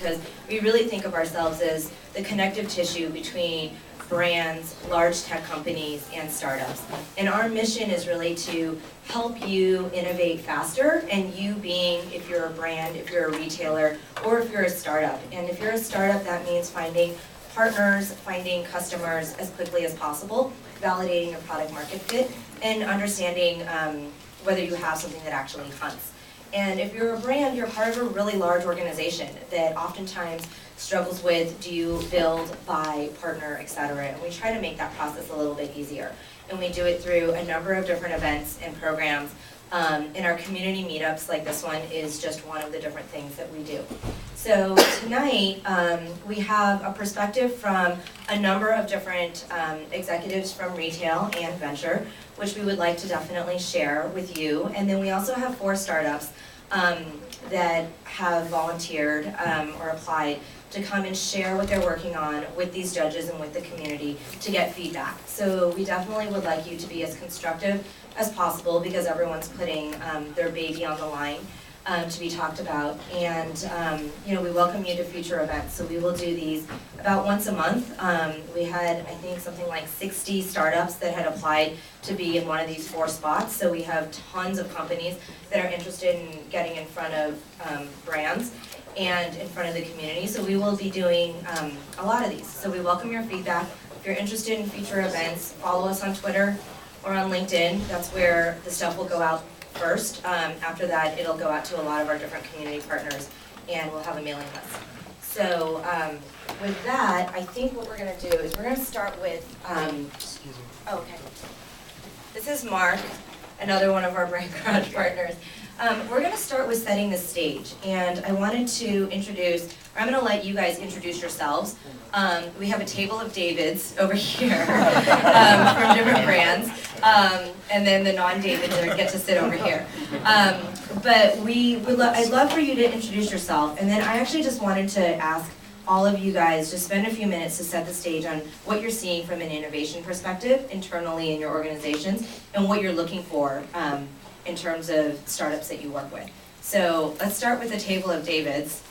because we really think of ourselves as the connective tissue between brands, large tech companies, and startups. And our mission is really to help you innovate faster, and you being, if you're a brand, if you're a retailer, or if you're a startup. And if you're a startup, that means finding partners, finding customers as quickly as possible, validating your product market fit, and understanding whether you have something that actually hunts. And if you're a brand, you're part of a really large organization that oftentimes struggles with, do you build, buy, partner, etc. And we try to make that process a little bit easier. And we do it through a number of different events and programs. And our community meetups, like this one, is just one of the different things that we do. So tonight, we have a perspective from a number of different executives from retail and venture, which we would like to definitely share with you. And then we also have 4 startups that have volunteered or applied to come and share what they're working on with these judges and with the community to get feedback. So we definitely would like you to be as constructive as possible, because everyone's putting their baby on the line to be talked about. And you know, we welcome you to future events. So we will do these about once a month. We had, I think, something like 60 startups that had applied to be in one of these 4 spots. So we have tons of companies that are interested in getting in front of brands and in front of the community. So we will be doing a lot of these. So we welcome your feedback. If you're interested in future events, follow us on Twitter or on LinkedIn. That's where the stuff will go out first. After that, it'll go out to a lot of our different community partners, and we'll have a mailing list. So with that, I think what we're going to do is we're going to start with, Excuse me. oh, okay. This is Mark, another one of our BrandGarage partners. We're going to start with setting the stage, and I wanted to introduce, or I'm going to let you guys introduce yourselves. We have a table of Davids over here from different brands, and then the non-Davids get to sit over here. But I'd love for you to introduce yourself, and then I actually just wanted to ask all of you guys to spend a few minutes to set the stage on what you're seeing from an innovation perspective internally in your organizations, and what you're looking for in terms of startups that you work with. So let's start with the table of Davids.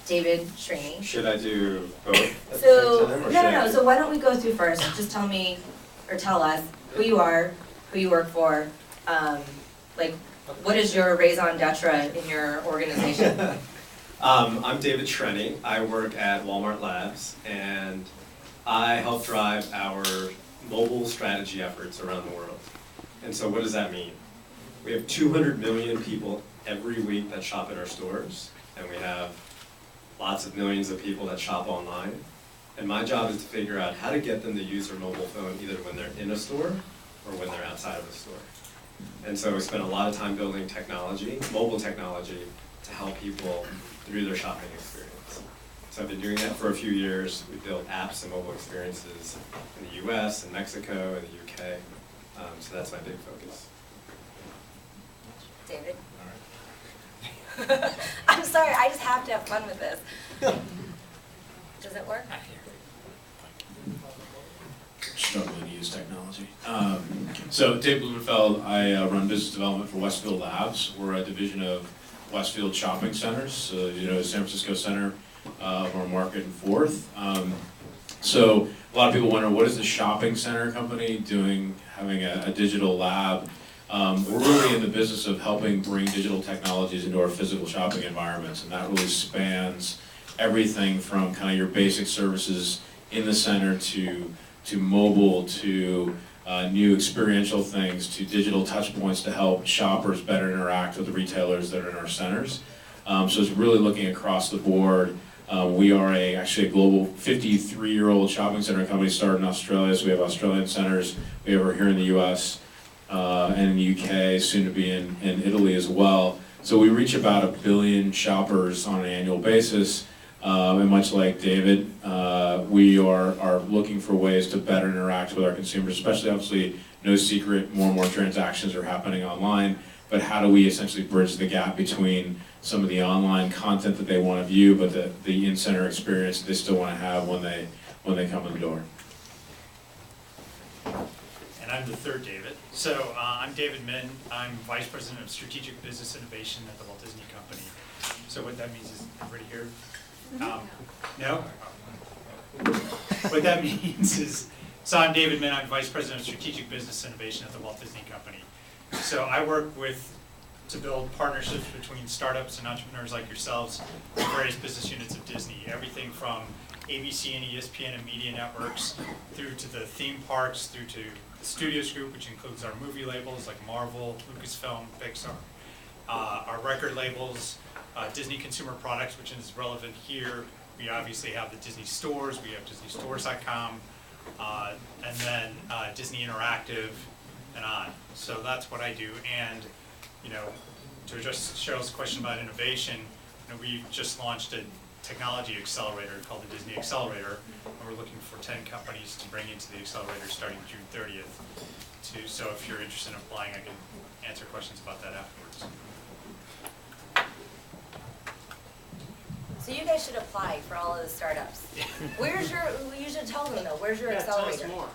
David Srini. Should I do both? So no. So why don't we go through first? Just tell me, or tell us who you are, who you work for, like what is your raison d'etre in your organization? I'm David Trenny. I work at Walmart Labs, and I help drive our mobile strategy efforts around the world. And so what does that mean? We have 200 million people every week that shop in our stores, and we have lots of millions of people that shop online. And my job is to figure out how to get them to use their mobile phone either when they're in a store or when they're outside of a store. And so we spend a lot of time building technology, mobile technology, to help people through their shopping experience. So I've been doing that for a few years. We built apps and mobile experiences in the US and Mexico and the UK. So that's my big focus. David? I'm sorry, I just have to have fun with this. Does it work? Struggling to use technology. So Dave Blumenfeld, I run business development for Westfield Labs. We're a division of Westfield Shopping Centers, so you know, San Francisco center of our market and 4th. So a lot of people wonder, what is the shopping center company doing, having a digital lab? We're really in the business of helping bring digital technologies into our physical shopping environments, and that really spans everything from kind of your basic services in the center to mobile, to new experiential things, to digital touch points to help shoppers better interact with the retailers that are in our centers. So it's really looking across the board. We are actually a global 53-year-old shopping center company started in Australia, so we have Australian centers. We have her here in the US and in the UK, soon to be in Italy as well. So we reach about 1 billion shoppers on an annual basis. And much like David, we are looking for ways to better interact with our consumers, especially obviously no secret, more and more transactions are happening online, but how do we essentially bridge the gap between some of the online content that they want to view, but the in-center experience that they still want to have when they come in the door. And I'm the third David. So I'm David Min. I'm Vice President of Strategic Business Innovation at the Walt Disney Company. So what that means is, everybody here No? What that means is, so I'm David Min, I'm Vice President of Strategic Business Innovation at the Walt Disney Company. So I work to build partnerships between startups and entrepreneurs like yourselves with various business units of Disney. Everything from ABC and ESPN and media networks, through to the theme parks, through to the studios group, which includes our movie labels like Marvel, Lucasfilm, Pixar, our record labels, Disney consumer products, which is relevant here. We obviously have the Disney stores, we have DisneyStores.com, and then Disney Interactive and on. So that's what I do. And to address Cheryl's question about innovation, we just launched a technology accelerator called the Disney Accelerator, and we're looking for 10 companies to bring into the accelerator starting June 30th. So if you're interested in applying, I can answer questions about that afterwards. So you guys should apply for all of the startups. You should tell them though, where's your accelerator? Tell us more.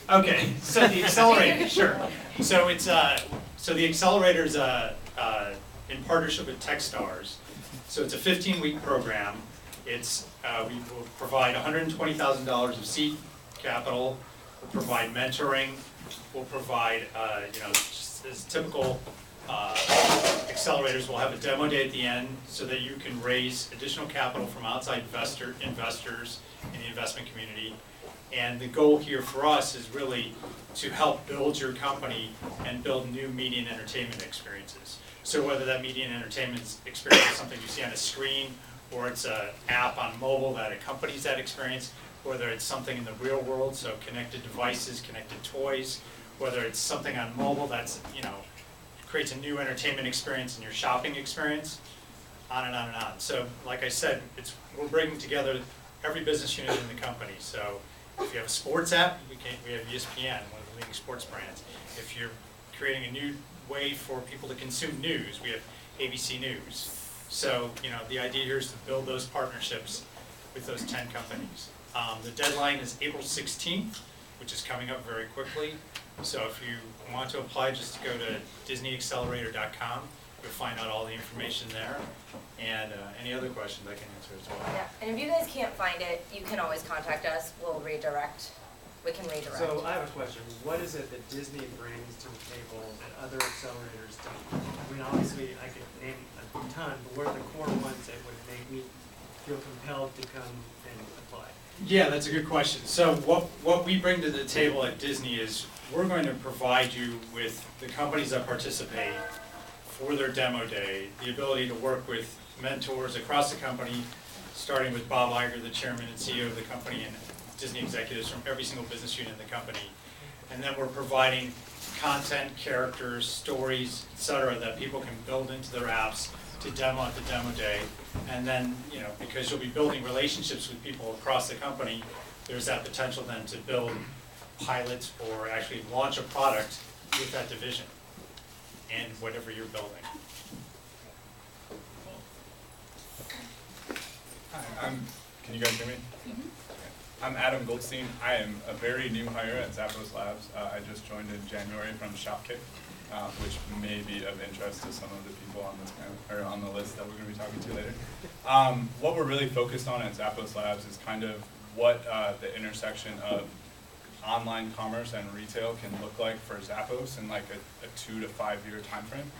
Okay, so the accelerator, sure. So it's so the accelerator is in partnership with Techstars. So it's a 15-week program. It's we will provide $120,000 of seed capital. We'll provide mentoring. We'll provide just as typical accelerators. We'll have a demo day at the end so that you can raise additional capital from outside investors in the investment community. And the goal here for us is really to help build your company and build new media and entertainment experiences. So whether that media and entertainment experience is something you see on a screen, or it's an app on mobile that accompanies that experience, whether it's something in the real world, so connected devices, connected toys, whether it's something on mobile that's, creates a new entertainment experience in your shopping experience, on and on and on. So like I said, we're bringing together every business unit in the company. So if you have a sports app, we have ESPN, one of the leading sports brands. If you're creating a new way for people to consume news, we have ABC News. So, the idea here is to build those partnerships with those 10 companies. The deadline is April 16th, which is coming up very quickly. So if you want to apply, just go to DisneyAccelerator.com. You'll find out all the information there. And any other questions I can answer as well. Yeah, and if you guys can't find it, you can always contact us. We'll redirect. We can redirect. So I have a question. What is it that Disney brings to the table that other accelerators don't? I mean, obviously, I could name a ton, but what are the core ones that would make me feel compelled to come and apply? Yeah, that's a good question. So what we bring to the table at Disney is we're going to provide you with the companies that participate for their demo day, the ability to work with mentors across the company, starting with Bob Iger, the chairman and CEO of the company, and Disney executives from every single business unit in the company. And then we're providing content, characters, stories, et cetera, that people can build into their apps to demo at the demo day. And then, because you'll be building relationships with people across the company, there's that potential then to build pilots or actually launch a product with that division and whatever you're building. Hi, can you guys hear me? I'm Adam Goldstein. I am a very new hire at Zappos Labs. I just joined in January from Shopkick, which may be of interest to some of the people on this or on the list that we're going to be talking to later. What we're really focused on at Zappos Labs is kind of what the intersection of online commerce and retail can look like for Zappos in like a 2 to 5 year time frame.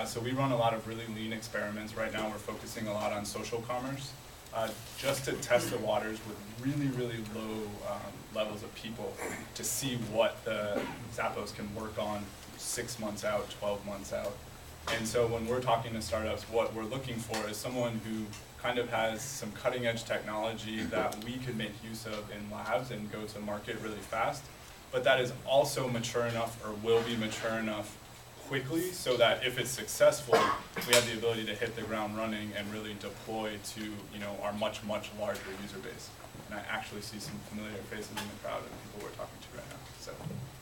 So we run a lot of really lean experiments. Right now we're focusing a lot on social commerce. Just to test the waters with really, really low levels of people to see what the Zappos can work on 6 months out, 12 months out. And so when we're talking to startups, what we're looking for is someone who kind of has some cutting edge technology that we could make use of in labs and go to market really fast, but that is also mature enough or will be mature enough quickly so that if it's successful, we have the ability to hit the ground running and really deploy to our much, much larger user base. And I actually see some familiar faces in the crowd and people we're talking to right now. So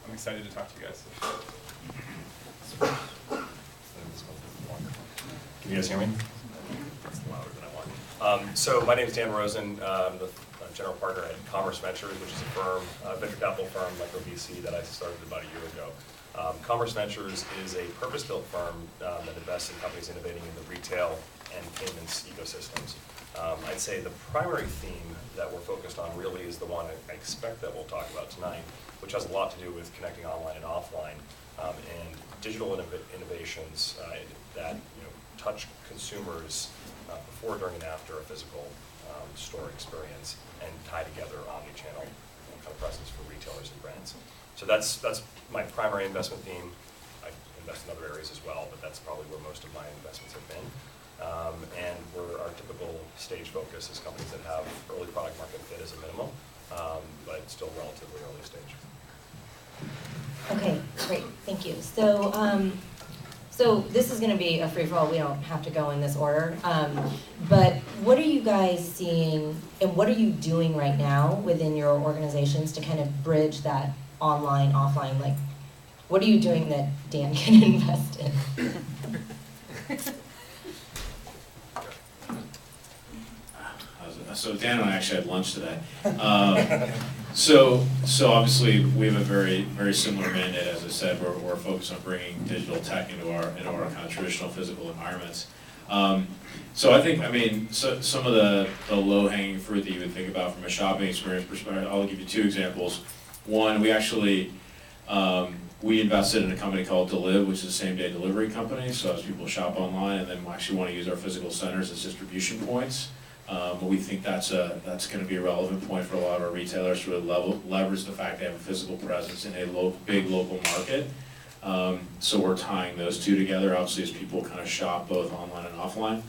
I'm excited to talk to you guys. Can you guys hear me? That's louder than I want. So my name is Dan Rosen. I'm the general partner at Commerce Ventures, which is a firm, venture capital firm like OBC that I started about a year ago. Commerce Ventures is a purpose-built firm that invests in companies innovating in the retail and payments ecosystems. I'd say the primary theme that we're focused on really is the one I expect that we'll talk about tonight, which has a lot to do with connecting online and offline, and digital innovations that touch consumers before, during, and after a physical store experience and tie together omni-channel kind of presence for retailers and brands. So that's my primary investment theme. I invest in other areas as well, but that's probably where most of my investments have been. And our typical stage focus is companies that have early product market fit as a minimum, but still relatively early stage. Okay, great, thank you. So this is gonna be a free-for-all, we don't have to go in this order. But what are you guys seeing, and what are you doing right now within your organizations to kind of bridge that online, offline, like, what are you doing that Dan can invest in? So Dan and I actually had lunch today. So obviously we have a very, very similar mandate. As I said, we're focused on bringing digital tech into our kind of traditional physical environments. So I think, some of the low-hanging fruit that you would think about from a shopping experience perspective, I'll give you two examples. One, we actually, we invested in a company called Deliv, which is a same-day delivery company. So as people shop online and then actually want to use our physical centers as distribution points, we think that's going to be a relevant point for a lot of our retailers to really leverage the fact they have a physical presence in a big local market. So we're tying those two together, obviously, as people kind of shop both online and offline.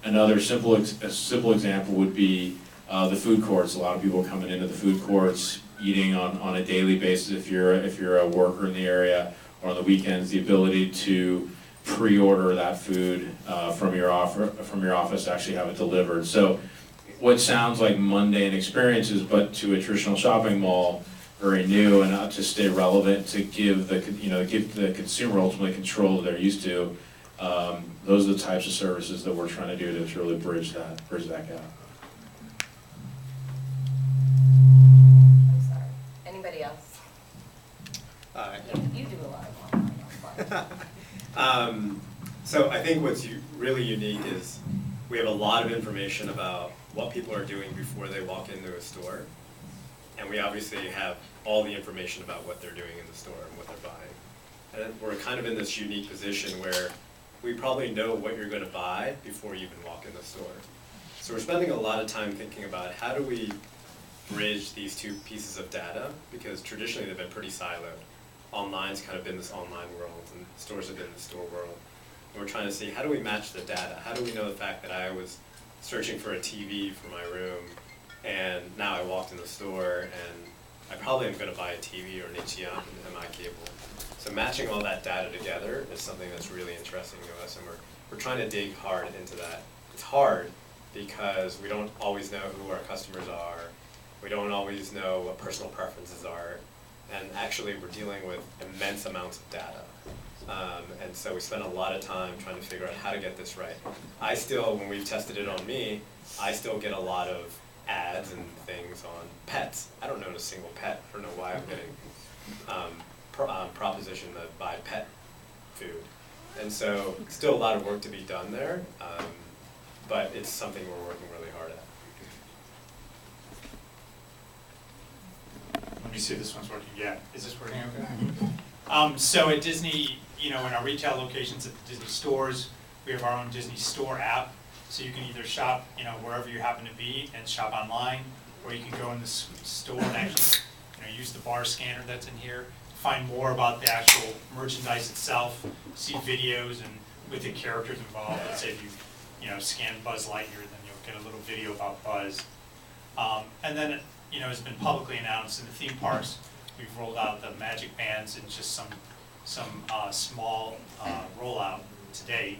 Another simple example would be the food courts. A lot of people are coming into the food courts, eating on a daily basis. If you're a worker in the area, or on the weekends, the ability to pre-order that food from your office to actually have it delivered. So what sounds like mundane experiences, but to a traditional shopping mall, very new, and not to stay relevant, to give the consumer ultimately control that they're used to. Those are the types of services that we're trying to do to really bridge that gap. I'm sorry, anybody else? You do a lot of online. So I think what's really unique is we have a lot of information about what people are doing before they walk into a store. And we obviously have all the information about what they're doing in the store and what they're buying. And we're kind of in this unique position where we probably know what you're going to buy before you even walk in the store. So we're spending a lot of time thinking about how do we bridge these two pieces of data, because traditionally they've been pretty siloed. Online's kind of been this online world, and stores have been the store world. And we're trying to see, how do we match the data? How do we know the fact that I was searching for a TV for my room, and now I walked in the store, and I probably am going to buy a TV or an HDMI cable. So matching all that data together is something that's really interesting to us, and we're trying to dig hard into that. It's hard because we don't always know who our customers are. We don't always know what personal preferences are. And actually, we're dealing with immense amounts of data. And so we spend a lot of time trying to figure out how to get this right. I still, when we've tested it on me, I still get a lot of ads and things on pets. I don't own a single pet. I don't know why I'm getting proposition to buy pet food. And so still a lot of work to be done there, but it's something we're working really hard at. Let me see if this one's working. Yeah, is this working okay? So at Disney, in our retail locations at the Disney stores, we have our own Disney Store app. So you can either shop, wherever you happen to be and shop online, or you can go in the store and actually, use the bar scanner that's in here, find more about the actual merchandise itself, see videos and with the characters involved. Let's say if you, scan Buzz Lightyear, then you'll get a little video about Buzz. And then, it's been publicly announced in the theme parks, we've rolled out the Magic Bands in just some small rollout to date,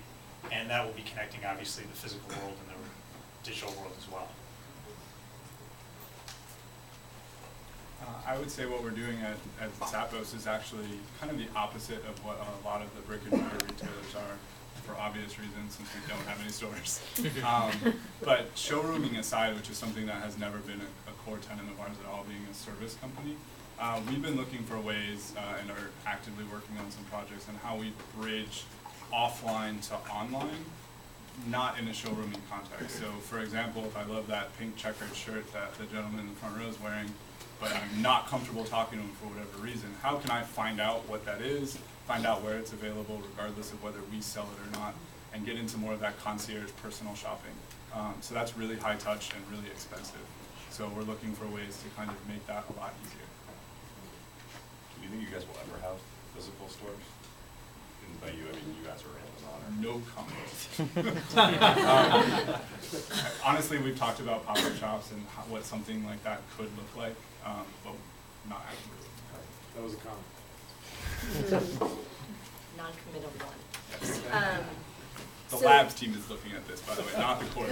and that will be connecting obviously the physical world and the digital world as well. I would say what we're doing at Zappos is actually kind of the opposite of what a lot of the brick and mortar retailers are, for obvious reasons, since we don't have any stores. But showrooming aside, which is something that has never been a core tenet of ours at all, being a service company, we've been looking for ways and are actively working on some projects on how we bridge offline to online not in a showrooming context. So for example, if I love that pink checkered shirt that the gentleman in the front row is wearing, but I'm not comfortable talking to him for whatever reason, how can I find out what that is, find out where it's available regardless of whether we sell it or not, and get into more of that concierge personal shopping. So that's really high touch and really expensive. So we're looking for ways to kind of make that a lot easier. Do you think you guys will ever have physical stores? And by you, I mean you guys are Amazon. No comment. Honestly, we've talked about pop-up shops and what something like that could look like, but not actually. That was a comment. Non-committal one. The So- labs team is looking at this, by the way, not the core.